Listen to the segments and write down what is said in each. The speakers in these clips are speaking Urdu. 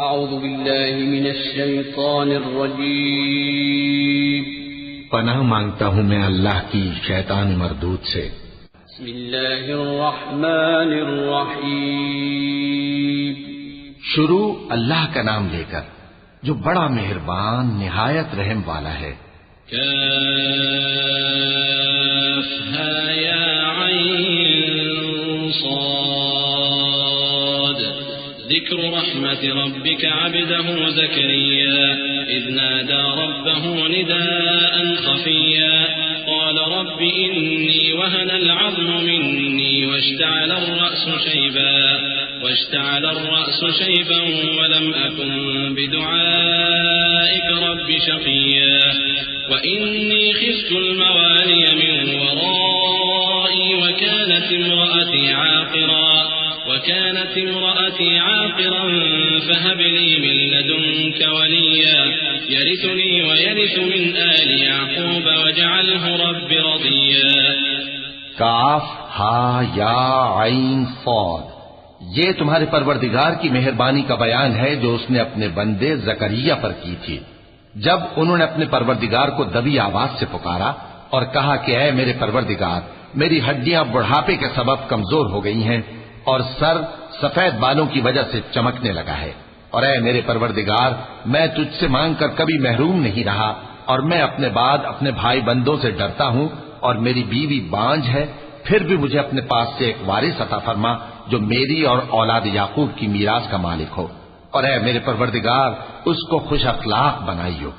اعوذ باللہ من الشیطان الرجیم پناہ مانگتا ہوں میں اللہ کی شیطان مردود سے۔ بسم اللہ الرحمن الرحیم شروع اللہ کا نام لے کر جو بڑا مہربان نہایت رحم والا ہے۔ کافہا یا عین صاد ذکر رحمت ربک عبده زکریا اذ نادى ربه نداء خفيا قال رب إني وهن العظم مني واشتعل الرأس شيبا ولم أكن بدعائك رب شقيا وإني خفت الموالي من ورائي وكانت امرأتي عاقرا فهب لي من لدنك وليا يرثني ويرث من آل يعقوب واجعله رب رضيا۔ کاف ہا یا عین صاد، یہ تمہارے پروردگار کی مہربانی کا بیان ہے جو اس نے اپنے بندے زکریا پر کی تھی جب انہوں نے اپنے پروردگار کو دبی آواز سے پکارا اور کہا کہ اے میرے پروردگار، میری ہڈیاں بڑھاپے کے سبب کمزور ہو گئی ہیں اور سر سفید بالوں کی وجہ سے چمکنے لگا ہے، اور اے میرے پروردگار، میں تجھ سے مانگ کر کبھی محروم نہیں رہا اور میں اپنے بعد اپنے بھائی بندوں سے ڈرتا ہوں اور میری بیوی بانجھ ہے، پھر بھی مجھے اپنے پاس سے ایک وارث عطا فرما جو میری اور اولاد یعقوب کی میراث کا مالک ہو، اور اے میرے پروردگار اس کو خوش اخلاق بنائیو۔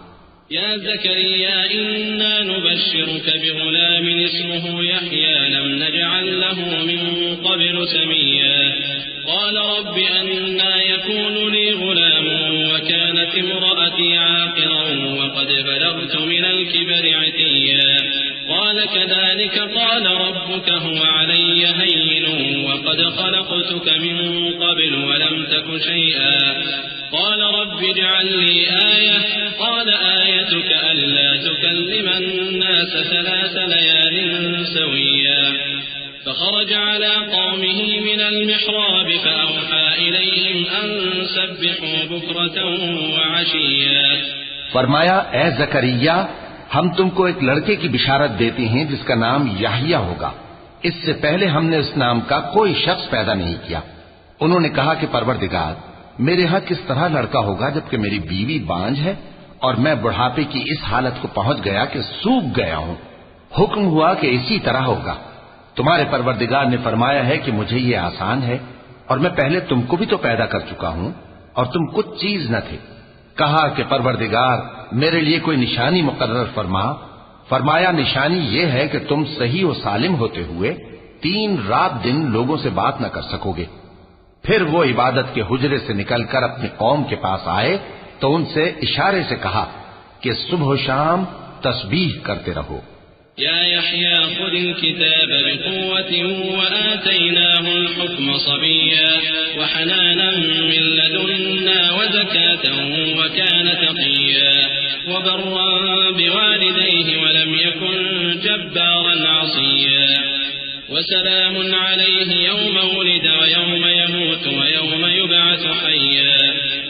يا زكريا إنا نبشرك بغلام اسمه يحيى لم نجعل له من قبل سميا قال رب أنا يكون لي غلام وكانت امرأتي عاقرا وقد بلغت من الكبر عتيا قال كذلك قال ربك هو علي هين وقد خلقتك من قبل ولم تك شيئا قال رب اجعل لي آية قال آيتك ألا تكلم الناس 3 ليال سويا فخرج على قومه من المحراب فأوحى إليهم أن سبحوا بكرة وعشيا۔ فرمایا اے زکریا، ہم تم کو ایک لڑکے کی بشارت دیتے ہیں جس کا نام یحییٰ ہوگا، اس سے پہلے ہم نے اس نام کا کوئی شخص پیدا نہیں کیا۔ انہوں نے کہا کہ پروردگار، میرے ہاں کس طرح لڑکا ہوگا جبکہ میری بیوی بانجھ ہے اور میں بڑھاپے کی اس حالت کو پہنچ گیا کہ سوکھ گیا ہوں۔ حکم ہوا کہ اسی طرح ہوگا۔ تمہارے پروردگار نے فرمایا ہے کہ مجھے یہ آسان ہے اور میں پہلے تم کو بھی تو پیدا کر چکا ہوں اور تم کچھ چیز نہ تھے۔ کہا کہ پروردگار میرے لیے کوئی نشانی مقرر فرما۔ فرمایا نشانی یہ ہے کہ تم صحیح و سالم ہوتے ہوئے 3 رات دن لوگوں سے بات نہ کر سکو گے۔ پھر وہ عبادت کے حجرے سے نکل کر اپنی قوم کے پاس آئے تو ان سے اشارے سے کہا کہ صبح و شام تسبیح کرتے رہو۔ يا يحيى خذ الكتاب بقوة وآتيناه الحكم صبيا وحنانا من لدنا وزكاة وكان تقيا وبرا بوالديه ولم يكن جبارا عصيا وسلام عليه يوم ولد ويوم يموت ويوم يبعث حيا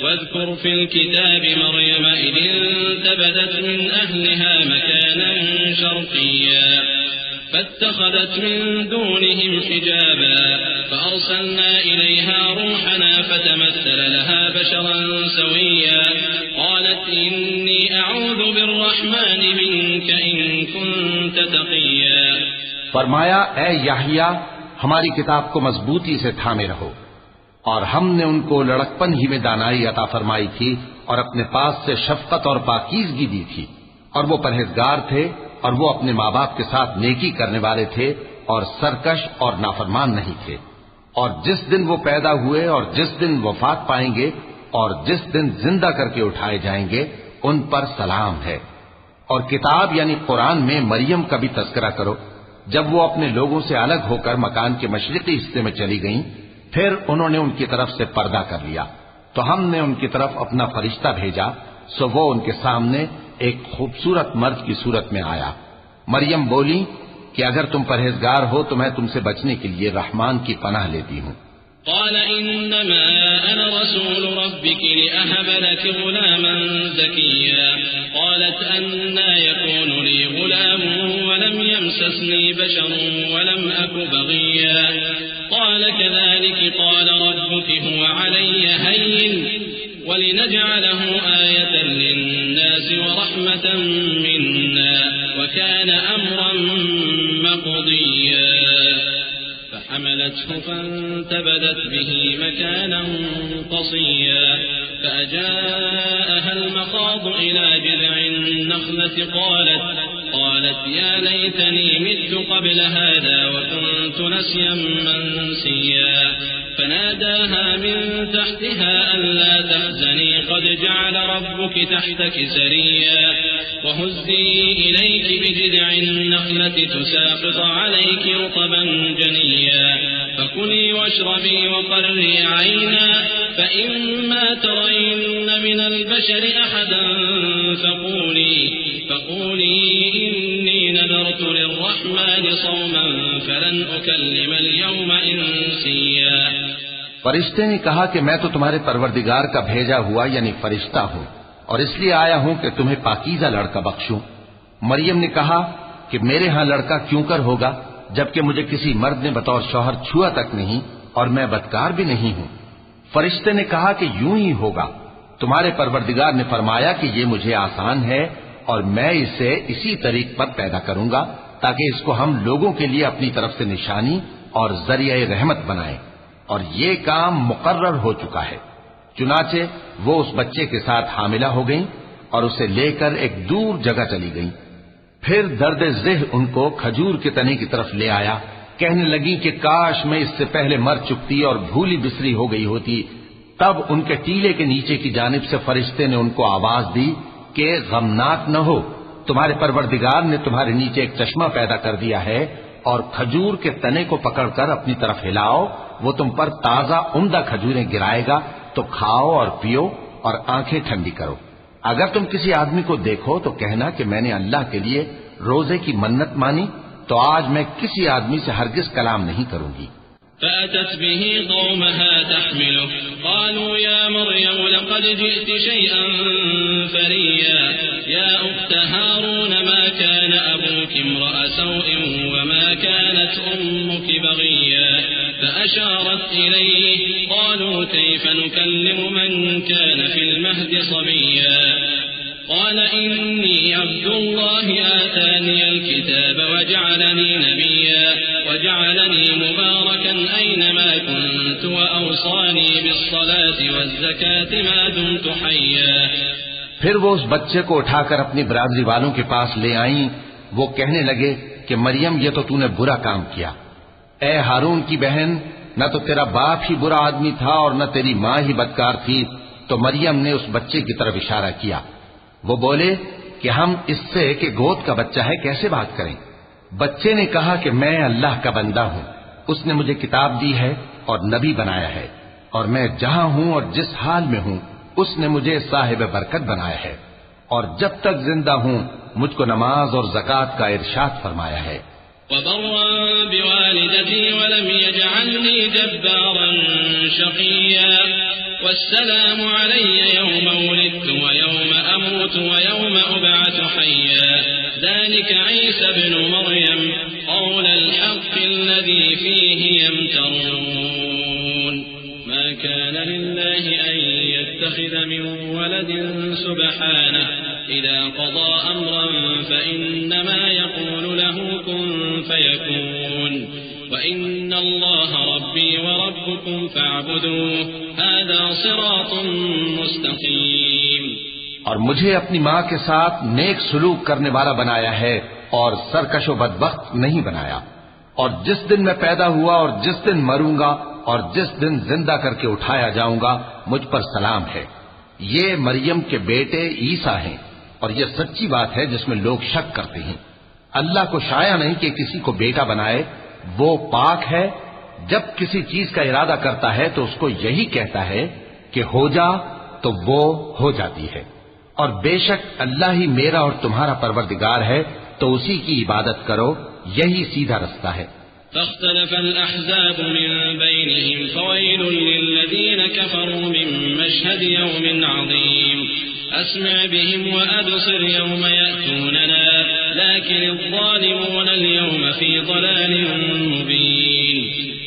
واذكر في الكتاب مريم إذ انتبذت من أهلها مكانا شرقيا فاتخذت من دونهم حجابا فأرسلنا إليها روحنا فتمثل لها بشرا سويا قالت إني أعوذ بالرحمن منك إن كنت تقيا۔ فرمایا اے یحییٰ، ہماری کتاب کو مضبوطی سے تھامے رہو، اور ہم نے ان کو لڑکپن ہی میں دانائی عطا فرمائی تھی اور اپنے پاس سے شفقت اور پاکیزگی دی تھی، اور وہ پرہیزگار تھے اور وہ اپنے ماں باپ کے ساتھ نیکی کرنے والے تھے اور سرکش اور نافرمان نہیں تھے۔ اور جس دن وہ پیدا ہوئے اور جس دن وفات پائیں گے اور جس دن زندہ کر کے اٹھائے جائیں گے ان پر سلام ہے۔ اور کتاب یعنی قرآن میں مریم کا بھی تذکرہ کرو، جب وہ اپنے لوگوں سے الگ ہو کر مکان کے مشرقی حصے میں چلی گئیں، پھر انہوں نے ان کی طرف سے پردہ کر لیا تو ہم نے ان کی طرف اپنا فرشتہ بھیجا، سو وہ ان کے سامنے ایک خوبصورت مرد کی صورت میں آیا۔ مریم بولی کہ اگر تم پرہیزگار ہو تو میں تم سے بچنے کے لیے رحمان کی پناہ لیتی ہوں۔ قال إنما أنا رسول ربك لأهب لك غلاما زكيا قالت أنى يكون لي غلام ولم يمسسني بشر ولم أك بغيا قال كذلك قال ربك هو علي هين ولنجعله آية للناس ورحمة منا وكان أمرا مقضيا فحملته فانتبذت به مكانا قصيا فأجاءها المخاض إلى جذع النخلة قالت يا ليتني مت قبل هذا وكنت نسيا منسيا فناداها من تحتها ألا تحزني قد جعل ربك تحتك سريا وهزي إليك بجذع النخلة تساقط عليك رطبا جنيا فكلي واشربي وقري عينا فإما ترين من البشر أحدا فقولي إني نذرت للرحمن صوما فلن أكلم اليوم إنسيا فرشتے نے کہا کہ میں تو تمہارے پروردگار کا بھیجا ہوا یعنی فرشتہ ہوں اور اس لیے آیا ہوں کہ تمہیں پاکیزہ لڑکا بخشوں۔ مریم نے کہا کہ میرے ہاں لڑکا کیوں کر ہوگا جبکہ مجھے کسی مرد نے بطور شوہر چھوا تک نہیں اور میں بدکار بھی نہیں ہوں۔ فرشتے نے کہا کہ یوں ہی ہوگا، تمہارے پروردگار نے فرمایا کہ یہ مجھے آسان ہے اور میں اسے اسی طریق پر پیدا کروں گا تاکہ اس کو ہم لوگوں کے لیے اپنی طرف سے نشانی اور ذریعہ رحمت بنائیں، اور یہ کام مقرر ہو چکا ہے۔ چنانچہ وہ اس بچے کے ساتھ حاملہ ہو گئیں اور اسے لے کر ایک دور جگہ چلی گئیں۔ پھر درد ذہ ان کو کھجور کے تنے کی طرف لے آیا، کہنے لگی کہ کاش میں اس سے پہلے مر چکتی اور بھولی بسری ہو گئی ہوتی۔ تب ان کے ٹیلے کے نیچے کی جانب سے فرشتے نے ان کو آواز دی کہ غمناک نہ ہو، تمہارے پروردگار نے تمہارے نیچے ایک چشمہ پیدا کر دیا ہے، اور کھجور کے تنے کو پکڑ کر اپنی طرف ہلاؤ، وہ تم پر تازہ عمدہ کھجوریں گرائے گا، تو کھاؤ اور پیو اور آنکھیں ٹھنڈی کرو۔ اگر تم کسی آدمی کو دیکھو تو کہنا کہ میں نے اللہ کے لیے روزے کی منت مانی، تو آج میں کسی آدمی سے ہرگز کلام نہیں کروں گی۔ فأتت به قومها تحمله قالوا يا مريم لقد جئت شيئا فريا يا أخت هارون ما كان أبوك امرأ سوء وما كانت أمك بغيا فأشارت إليه قالوا كيف نكلم من كان في المهد صبيا قال إني عبد الله آتاني الكتاب وجعلني نبيا وجعلني مباركا أينما كنت وأوصاني بالصلاة والزكاة ما دمت حيا۔ پھر وہ اس بچے کو اٹھا کر اپنی برادری والوں کے پاس لے آئیں۔ وہ کہنے لگے کہ مریم یہ تو نے برا کام کیا، اے ہارون کی بہن، نہ تو تیرا باپ ہی برا آدمی تھا اور نہ تیری ماں ہی بدکار تھی۔ تو مریم نے اس بچے کی طرف اشارہ کیا۔ وہ بولے کہ ہم اس سے کہ گود کا بچہ ہے کیسے بات کریں؟ بچے نے کہا کہ میں اللہ کا بندہ ہوں، اس نے مجھے کتاب دی ہے اور نبی بنایا ہے، اور میں جہاں ہوں اور جس حال میں ہوں اس نے مجھے صاحب برکت بنایا ہے، اور جب تک زندہ ہوں مجھ کو نماز اور زکوٰۃ کا ارشاد فرمایا ہے۔ وبرا بوالدتي ولم يجعلني جبارا شقيا والسلام علي يوم ولدت ويوم أموت ويوم أبعث حيا ذلك عيسى ابن مريم قول الحق الذي فيه يمترون ما كان لله أن يتخذ من ولد سبحانه إذا قضى أمرا فإنما يقول له كن فيكون وإن الله ربي وربكم فاعبدوه هذا صراط مستقيم۔ اور مجھے اپنی ماں کے ساتھ نیک سلوک کرنے والا بنایا ہے اور سرکش و بدبخت نہیں بنایا، اور جس دن میں پیدا ہوا اور جس دن مروں گا اور جس دن زندہ کر کے اٹھایا جاؤں گا مجھ پر سلام ہے۔ یہ مریم کے بیٹے عیسیٰ ہیں، اور یہ سچی بات ہے جس میں لوگ شک کرتے ہیں۔ اللہ کو شایع نہیں کہ کسی کو بیٹا بنائے، وہ پاک ہے۔ جب کسی چیز کا ارادہ کرتا ہے تو اس کو یہی کہتا ہے کہ ہو جا، تو وہ ہو جاتی ہے۔ اور بے شک اللہ ہی میرا اور تمہارا پروردگار ہے، تو اسی کی عبادت کرو، یہی سیدھا رستہ ہے۔ فاختلف الأحزاب من بينهم فويل للذين كفروا من مشهد يوم عظيم أسمع بهم وأبصر يوم يأتوننا لكن الظالمون اليوم في ضلال مبين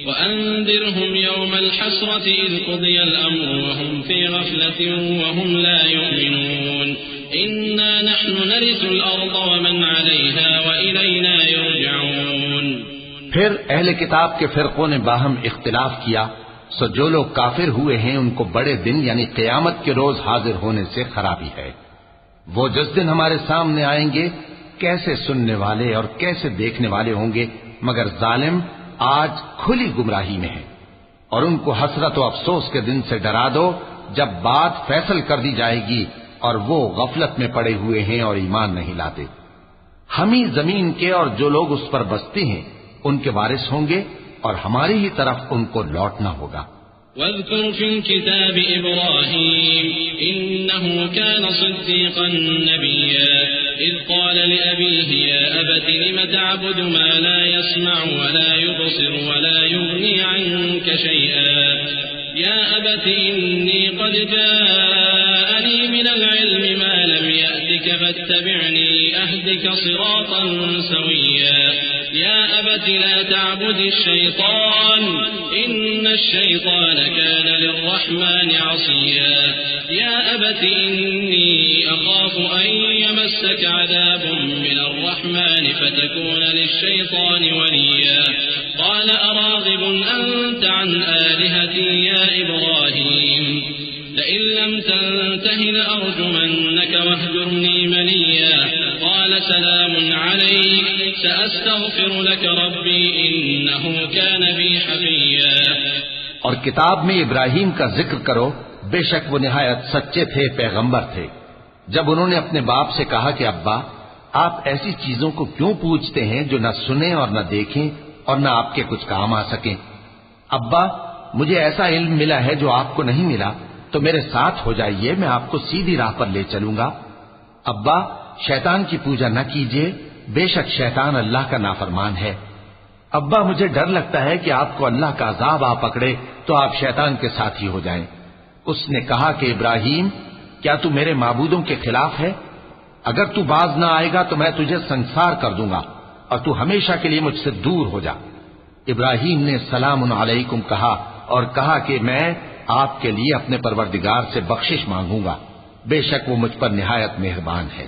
وأنذرهم يوم الحسرة إذ قضي الأمر وهم في غفلة وهم لا يؤمنون إنا نحن نرث الأرض ومن عليها وإلينا يرجعون. پھر اہل کتاب کے فرقوں نے باہم اختلاف کیا، سو جو لوگ کافر ہوئے ہیں ان کو بڑے دن یعنی قیامت کے روز حاضر ہونے سے خرابی ہے. وہ جس دن ہمارے سامنے آئیں گے کیسے سننے والے اور کیسے دیکھنے والے ہوں گے، مگر ظالم آج کھلی گمراہی میں ہے. اور ان کو حسرت و افسوس کے دن سے ڈرا دو جب بات فیصل کر دی جائے گی اور وہ غفلت میں پڑے ہوئے ہیں اور ایمان نہیں لاتے. ہم ہی زمین کے اور جو لوگ اس پر بستے ہیں ان کے وارث ہوں گے اور ہماری ہی طرف ان کو لوٹنا ہوگا. واذكر في الكتاب إبراهيم إنه كان صديقا نبيا إذ قال لأبيه يا أبت لم تعبد ما لا يسمع ولا يبصر ولا يغني عنك شيئا يا أبت إني قد جاءني من العلم ما لم يأتك فاتبعني أهدك صراطا سويا يا أبت لا تعبد الشيطان إن الشيطان كان للرحمن عصيا يا أبت إني أخاف أن يمسك عذاب من الرحمن فتكون للشيطان وليا قال أراغب أنت عن آلهتي يا إبراهيم لئن لم تنته لأرجمنك واهجرني مليا قال سلام عليك سأستغفر لك ربي إنه كان بي حفيا. اور کتاب میں ابراہیم کا ذکر کرو، بے شک وہ نہایت سچے تھے، پیغمبر تھے. جب انہوں نے اپنے باپ سے کہا کہ ابا آپ ایسی چیزوں کو کیوں پوچھتے ہیں جو نہ سنیں اور نہ دیکھیں اور نہ آپ کے کچھ کام آ سکیں. ابا مجھے ایسا علم ملا ہے جو آپ کو نہیں ملا، تو میرے ساتھ ہو جائیے، میں آپ کو سیدھی راہ پر لے چلوں گا. ابا شیطان کی پوجا نہ کیجیے، بے شک شیطان اللہ کا نافرمان ہے. ابا مجھے ڈر لگتا ہے کہ آپ کو اللہ کا عذاب آ پکڑے تو آپ شیطان کے ساتھی ہو جائیں. اس نے کہا کہ ابراہیم کیا تو میرے معبودوں کے خلاف ہے؟ اگر تو باز نہ آئے گا تو میں تجھے سنسار کر دوں گا اور تو ہمیشہ کے لیے مجھ سے دور ہو جا. ابراہیم نے سلام علیکم کہا اور کہا کہ میں آپ کے لیے اپنے پروردگار سے بخشش مانگوں گا، بے شک وہ مجھ پر نہایت مہربان ہے.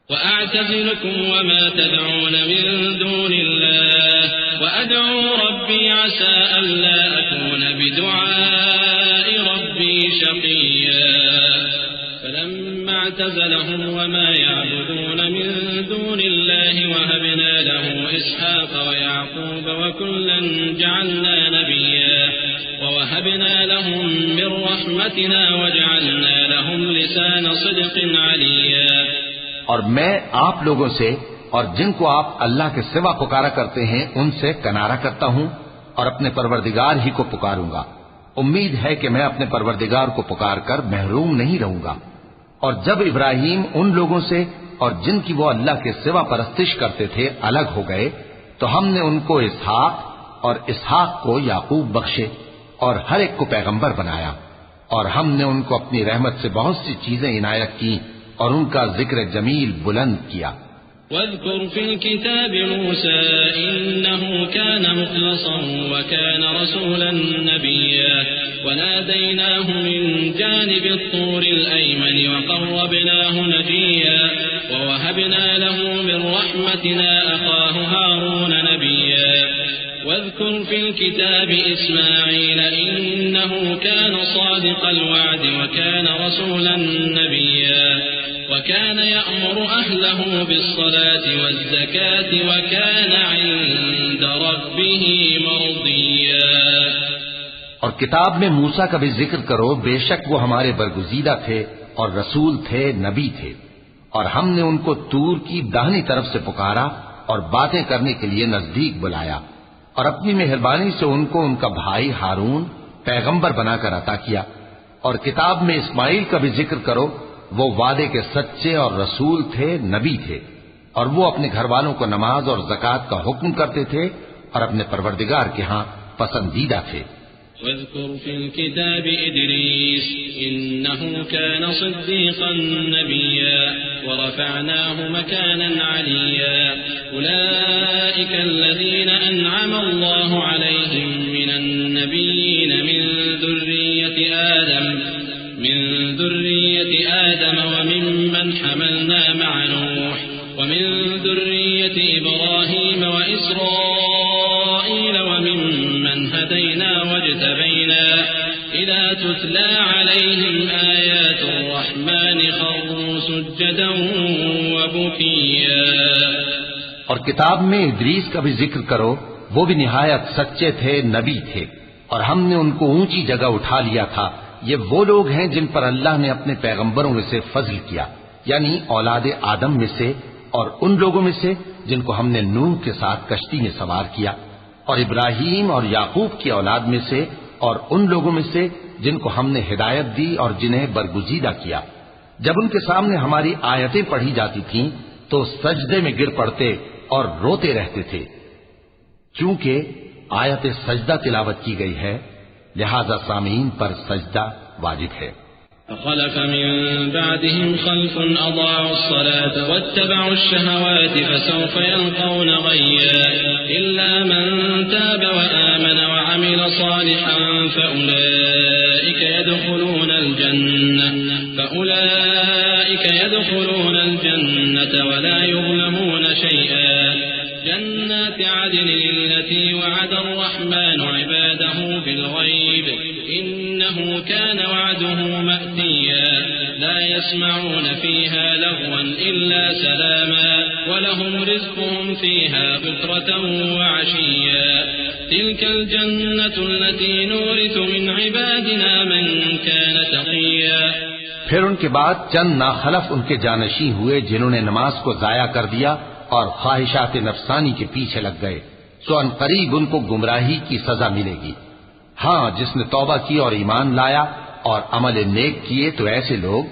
وأعتزلكم وما تدعون من دون الله وأدعو ربي عسى ألا أكون بدعاء ربي شقيا فلما اعتزلهم وما يعبدون من دون الله وهبنا له إسحاق ويعقوب وكلا جعلنا نبيا ووهبنا لهم من رحمتنا وجعلنا لهم لسان صدق عليا. اور میں آپ لوگوں سے اور جن کو آپ اللہ کے سوا پکارا کرتے ہیں ان سے کنارہ کرتا ہوں اور اپنے پروردگار ہی کو پکاروں گا. امید ہے کہ میں اپنے پروردگار کو پکار کر محروم نہیں رہوں گا. اور جب ابراہیم ان لوگوں سے اور جن کی وہ اللہ کے سوا پرستش کرتے تھے الگ ہو گئے تو ہم نے ان کو اسحاق اور اسحاق کو یعقوب بخشے اور ہر ایک کو پیغمبر بنایا. اور ہم نے ان کو اپنی رحمت سے بہت سی چیزیں عنایت کی اور ان کا ذکر جمیل بلند کیا. واذكر في الكتاب موسى إنه كان مخلصا وكان رسولا نبيا وناديناه من جانب الطور الأيمن وقربناه نجيا ووهبنا له من رحمتنا أخاه هارون نبيا. واذكر في الكتاب إسماعيل إنه كان صادق الوعد وكان رسولا نبيا وكان يأمر أهله بالصلاة والزكاة وكان عند ربه مرضيا. اور کتاب میں موسیٰ کا بھی ذکر کرو، بے شک وہ ہمارے برگزیدہ تھے اور رسول تھے، نبی تھے. اور ہم نے ان کو طور کی داہنی طرف سے پکارا اور باتیں کرنے کے لیے نزدیک بلایا اور اپنی مہربانی سے ان کو ان کا بھائی ہارون پیغمبر بنا کر عطا کیا. اور کتاب میں اسماعیل کا بھی ذکر کرو، وہ وعدے کے سچے اور رسول تھے، نبی تھے. اور وہ اپنے گھر والوں کو نماز اور زکوٰۃ کا حکم کرتے تھے اور اپنے پروردگار کے ہاں پسندیدہ تھے۔ واذكر في الكتاب إدريس إنه كان صديقا نبيا ورفعناه مكانا عليا أولئك الذين أنعم الله عليهم من النبيين من ذرية آدم وممن حملنا مع نوح ومن ذرية إبراهيم وإسرائيل وممن هدينا واجتبينا إذا تتلى عليهم آيات الرحمن خروا سجدا وبكيا۔ اور کتاب میں ادریس کا بھی ذکر کرو، وہ بھی نہایت سچے تھے، نبی تھے، اور ہم نے ان کو اونچی جگہ اٹھا لیا تھا۔ یہ وہ لوگ ہیں جن پر اللہ نے اپنے پیغمبروں میں سے فضل کیا، یعنی اولاد آدم میں سے، اور ان لوگوں میں سے جن کو ہم نے نوح کے ساتھ کشتی میں سوار کیا، اور ابراہیم اور یعقوب کی اولاد میں سے، اور ان لوگوں میں سے جن کو ہم نے ہدایت دی اور جنہیں برگزیدہ کیا۔ جب ان کے سامنے ہماری آیتیں پڑھی جاتی تھیں تو سجدے میں گر پڑتے اور روتے رہتے تھے۔ چونکہ آیت سجدہ تلاوت کی گئی ہے، لہذا سامعین پر سجدہ واجب ہے۔ فخلف من بعدهم خلف أضاعوا الصلاة واتبعوا الشهوات فسوف يلقون غيا إلا من تاب وآمن وعمل صالحا فأولئك يدخلون الجنة ولا يظلمون شيئا جنات عدن التي وعد الرحمن عباده بالغيب إنه كان وعده مأتيا لا يسمعون فيها لغوا إلا سلاما ولهم رزقهم فيها بكرة وعشيا تلك الجنة التي نورث من عبادنا من كان تقيا۔ پھر ان کے بعد چند ناخلف ان کے جانشین ہوئے جنہوں نے نماز کو ضائع کر دیا اور خواہشات نفسانی کے پیچھے لگ گئے، سو ان قریب ان کو گمراہی کی سزا ملے گی۔ ہاں، جس نے توبہ کی اور ایمان لایا اور عمل نیک کیے تو ایسے لوگ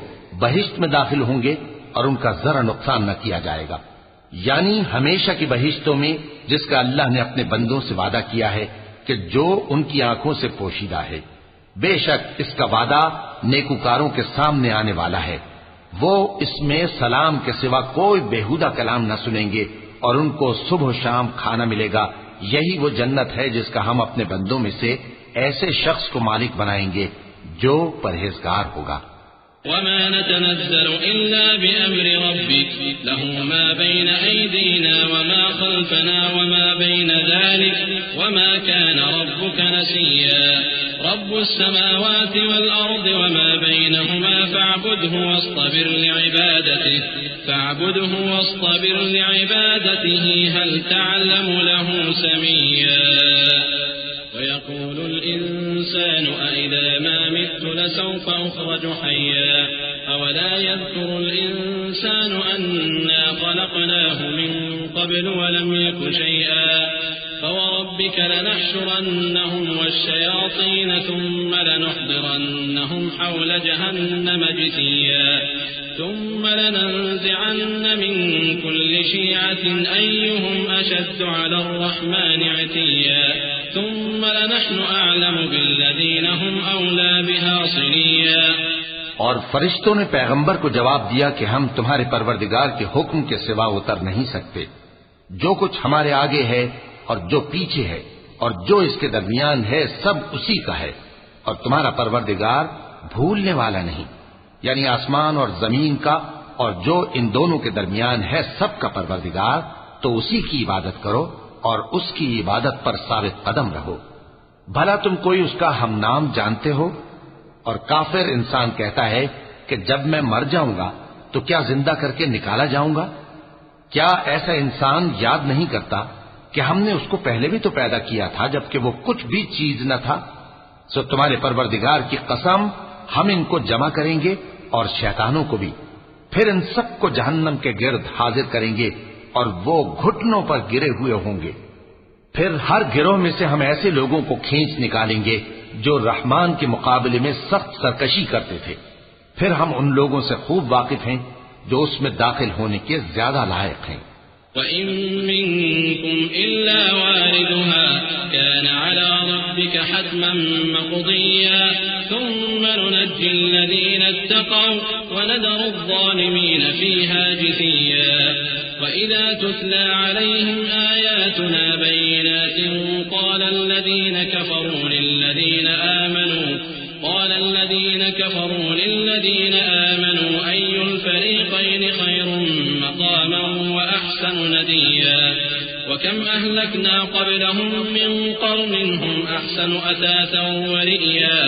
بہشت میں داخل ہوں گے اور ان کا ذرا نقصان نہ کیا جائے گا، یعنی ہمیشہ کی بہشتوں میں جس کا اللہ نے اپنے بندوں سے وعدہ کیا ہے کہ جو ان کی آنکھوں سے پوشیدہ ہے۔ بے شک اس کا وعدہ نیکوکاروں کے سامنے آنے والا ہے، وہ اس میں سلام کے سوا کوئی بیہودہ کلام نہ سنیں گے اور ان کو صبح و شام کھانا ملے گا۔ یہی وہ جنت ہے جس کا ہم اپنے بندوں میں سے ایسے شخص کو مالک بنائیں گے جو پرہیزگار ہوگا۔ وما نتنزل إلا بأمر ربك له ما بين أيدينا وما خلفنا وما بين ذلك وما كان ربك نسيا رب السماوات والأرض وما بينهما فاعبده واصطبر لعبادته هل تعلم له سميا ويقول الإنسان أإذا ما مت لسوف أخرج حيا أولا يذكر الإنسان أنا خلقناه من قبل ولم يك شيئا فوربك لنحشرنهم والشياطين ثم لنحضرنهم حول جهنم جثيا ثم لننزعن من كل شيعة أيهم أشد على الرحمن عتيا ثم لنحن أعلم بالذين هم أولى بها صليا۔ اور فرشتوں نے پیغمبر کو جواب دیا کہ ہم تمہارے پروردگار کے حکم کے سوا اتر نہیں سکتے، جو کچھ ہمارے آگے ہے اور جو پیچھے ہے اور جو اس کے درمیان ہے سب اسی کا ہے، اور تمہارا پروردگار بھولنے والا نہیں، یعنی آسمان اور زمین کا اور جو ان دونوں کے درمیان ہے سب کا پروردگار، تو اسی کی عبادت کرو اور اس کی عبادت پر ثابت قدم رہو۔ بھلا تم کوئی اس کا ہم نام جانتے ہو؟ اور کافر انسان کہتا ہے کہ جب میں مر جاؤں گا تو کیا زندہ کر کے نکالا جاؤں گا؟ کیا ایسا انسان یاد نہیں کرتا کہ ہم نے اس کو پہلے بھی تو پیدا کیا تھا جبکہ وہ کچھ بھی چیز نہ تھا؟ سو تمہارے پروردگار کی قسم ہم ان کو جمع کریں گے اور شیطانوں کو بھی، پھر ان سب کو جہنم کے گرد حاضر کریں گے اور وہ گھٹنوں پر گرے ہوئے ہوں گے۔ پھر ہر گروہ میں سے ہم ایسے لوگوں کو کھینچ نکالیں گے جو رحمان کے مقابلے میں سخت سرکشی کرتے تھے، پھر ہم ان لوگوں سے خوب واقف ہیں جو اس میں داخل ہونے کے زیادہ لائق ہیں۔ وإن منكم إلا واردها كان على ربك حتما مقضيا ثم ننجي الذين اتقوا ونذر الظالمين فيها جثيا وإذا تتلى عليهم آياتنا بينات قال الذين كفروا للذين آمنوا أي الفريقين خير مقاما وأحسن نديا وكم أهلكنا قبلهم من قرن هم أحسن أثاثا ورئيا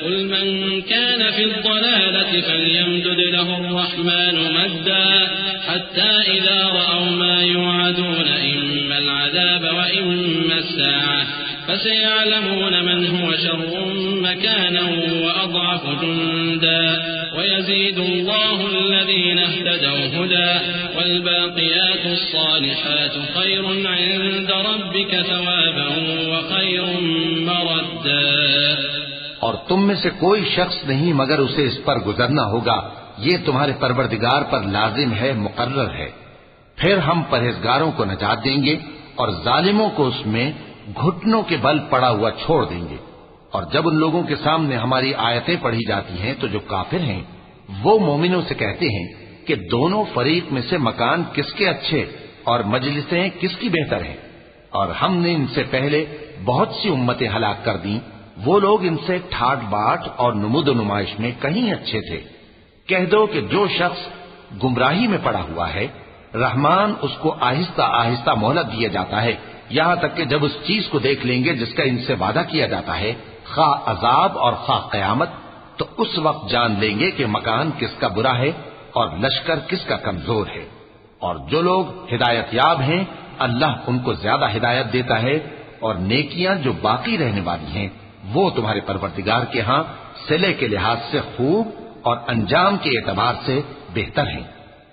قل من كان في الضلالة فليمدد له الرحمن مدا حتى إذا رأوا ما يوعدون إما العذاب وإما الساعة فسيعلمون من هو شر مكانا وأضعف جندا ويزيد الله الذين اهتدوا هدى والباقيات الصالحات خير عند ربك ثوابا وخير مردا. اور تم میں سے کوئی شخص نہیں مگر اسے اس پر گزرنا ہوگا، یہ تمہارے پروردگار پر لازم ہے، مقرر ہے. پھر ہم پرہیزگاروں کو نجات دیں گے اور ظالموں کو اس میں گھٹنوں کے بل پڑا ہوا چھوڑ دیں گے. اور جب ان لوگوں کے سامنے ہماری آیتیں پڑھی جاتی ہیں تو جو کافر ہیں وہ مومنوں سے کہتے ہیں کہ دونوں فریق میں سے مکان کس کے اچھے اور مجلسیں کس کی بہتر ہیں، اور ہم نے ان سے پہلے بہت سی امتیں ہلاک کر دیں، وہ لوگ ان سے ٹھاٹ باٹ اور نمود و نمائش میں کہیں اچھے تھے. کہہ دو کہ جو شخص گمراہی میں پڑا ہوا ہے رحمان اس کو آہستہ آہستہ مہلت دیا جاتا ہے، یہاں تک کہ جب اس چیز کو دیکھ لیں گے جس کا ان سے وعدہ کیا جاتا ہے، خواہ عذاب اور خواہ قیامت، تو اس وقت جان لیں گے کہ مکان کس کا برا ہے اور لشکر کس کا کمزور ہے. اور جو لوگ ہدایت یاب ہیں اللہ ان کو زیادہ ہدایت دیتا ہے، اور نیکیاں جو باقی رہنے والی ہیں وہ تمہارے پروردگار کے ہاں صلے کے لحاظ سے خوب اور انجام کے اعتبار سے بہتر ہیں.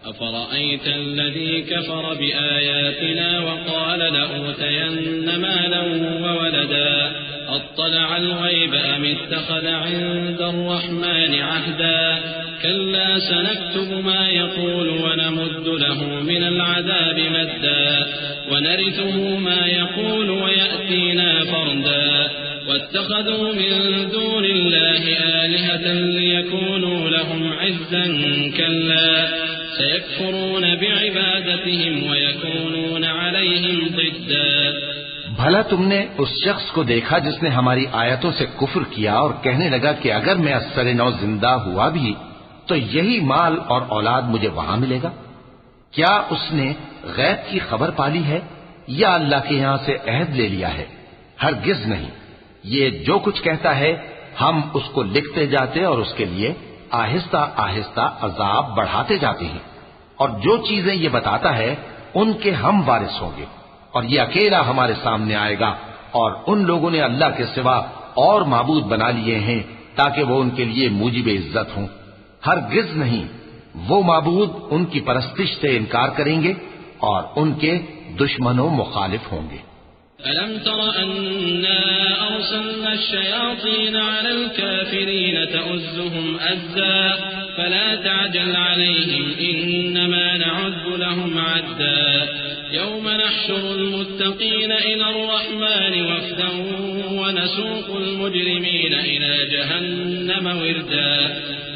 أفرأيت الذي كفر بآياتنا وقال لأوتين مالا وولدا أطلع الغيب أم اتخذ عند الرحمن عهدا كلا سنكتب ما يقول ونمد له من العذاب مدا ونرثه ما يقول ويأتينا فردا واتخذوا من دون الله آلهة ليكونوا لهم عزا كلا سيكفرون بعبادتهم ويكونون عليهم ضدا. بھلا تم نے اس شخص کو دیکھا جس نے ہماری آیتوں سے کفر کیا اور کہنے لگا کہ اگر میں اثر نو زندہ ہوا بھی تو یہی مال اور اولاد مجھے وہاں ملے گا؟ کیا اس نے غیب کی خبر پالی ہے یا اللہ کے یہاں سے عہد لے لیا ہے؟ ہرگز نہیں. یہ جو کچھ کہتا ہے ہم اس کو لکھتے جاتے اور اس کے لیے آہستہ آہستہ عذاب بڑھاتے جاتے ہیں، اور جو چیزیں یہ بتاتا ہے ان کے ہم وارث ہوں گے، اور یہ اکیلا ہمارے سامنے آئے گا. اور ان لوگوں نے اللہ کے سوا اور معبود بنا لیے ہیں تاکہ وہ ان کے لیے موجب عزت ہوں. ہرگز نہیں، وہ معبود ان کی پرستش سے انکار کریں گے اور ان کے دشمن و مخالف ہوں گے. ألم تر أنا أرسلنا الشياطين على الكافرين تؤزهم أزا فلا تعجل عليهم إنما نعد لهم عدا يوم نحشر المتقين إلى الرحمن وفدا ونسوق المجرمين إلى جهنم وردا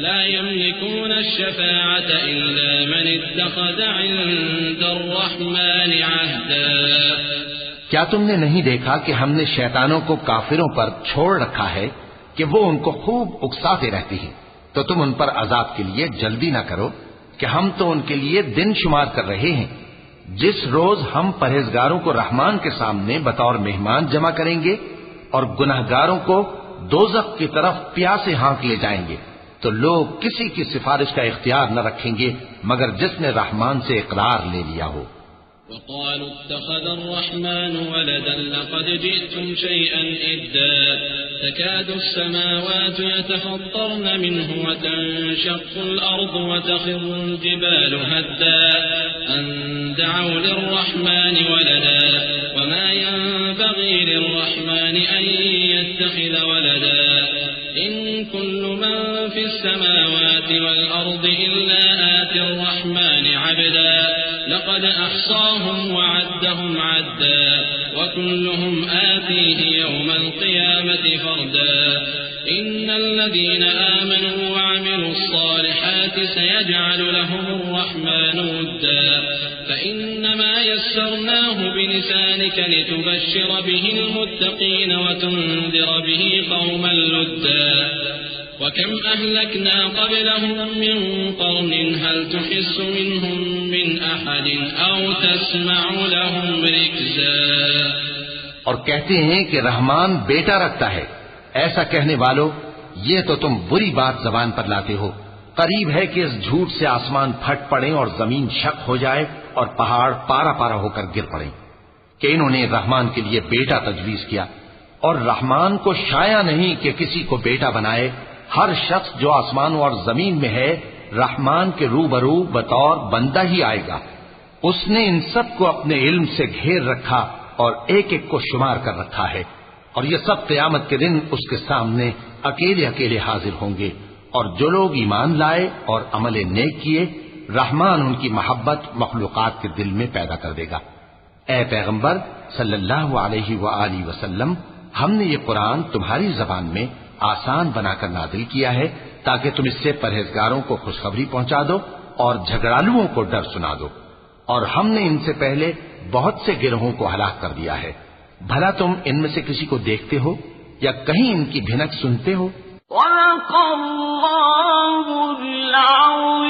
لا يملكون الشفاعة إلا من اتخذ عند الرحمن عهدا. کیا تم نے نہیں دیکھا کہ ہم نے شیطانوں کو کافروں پر چھوڑ رکھا ہے کہ وہ ان کو خوب اکساتے رہتی ہیں؟ تو تم ان پر عذاب کے لیے جلدی نہ کرو کہ ہم تو ان کے لیے دن شمار کر رہے ہیں جس روز ہم پرہیزگاروں کو رحمان کے سامنے بطور مہمان جمع کریں گے اور گناہگاروں کو دوزخ کی طرف پیاسے ہانک لے جائیں گے. تو لوگ کسی کی سفارش کا اختیار نہ رکھیں گے مگر جس نے رحمان سے اقرار لے لیا ہو. وقالوا اتخذ الرحمن ولدا لقد جئتم شيئا إدا تكاد السماوات يتفطرن منه وتنشق الأرض وتخر الجبال هدا أن دعوا للرحمن ولدا وما ينبغي للرحمن أن يتخذ ولدا إن كل من في السماوات والأرض إلا آتي الرحمن عبدا لقد لقد أحصاهم وعدهم عدا وكلهم آتيه يوم القيامة فردا إن الذين آمنوا وعملوا الصالحات سيجعل لهم الرحمن ودا فإنما يسرناه بلسانك لتبشر به المتقين وتنذر به قوما لدا وكم أهلكنا قبلهم من قرن هل تحس منهم من أحد أو تسمع لهم ركزا. اور کہتے ہیں کہ رحمان بیٹا رکھتا ہے. ایسا کہنے والو یہ تو تم بری بات زبان پر لاتے ہو. قریب ہے کہ اس جھوٹ سے آسمان پھٹ پڑے اور زمین شق ہو جائے اور پہاڑ پارا پارا ہو کر گر پڑے کہ انہوں نے رحمان کے لیے بیٹا تجویز کیا. اور رحمان کو شایع نہیں کہ کسی کو بیٹا بنائے. ہر شخص جو آسمانوں اور زمین میں ہے رحمان کے روبرو بطور بندہ ہی آئے گا. اس نے ان سب کو اپنے علم سے گھیر رکھا اور ایک ایک کو شمار کر رکھا ہے. اور یہ سب قیامت کے دن اس کے سامنے اکیلے اکیلے حاضر ہوں گے. اور جو لوگ ایمان لائے اور عمل نیک کیے رحمان ان کی محبت مخلوقات کے دل میں پیدا کر دے گا. اے پیغمبر صلی اللہ علیہ وآلہ وسلم ہم نے یہ قرآن تمہاری زبان میں آسان بنا کر نازل کیا ہے تاکہ تم اس سے پرہیزگاروں کو خوشخبری پہنچا دو اور جھگڑالوؤں کو ڈر سنا دو. اور ہم نے ان سے پہلے بہت سے گروہوں کو ہلاک کر دیا ہے. بھلا تم ان میں سے کسی کو دیکھتے ہو یا کہیں ان کی بھنک سنتے ہو؟ وَلَقَ اللَّهُ الْعَظِيمُ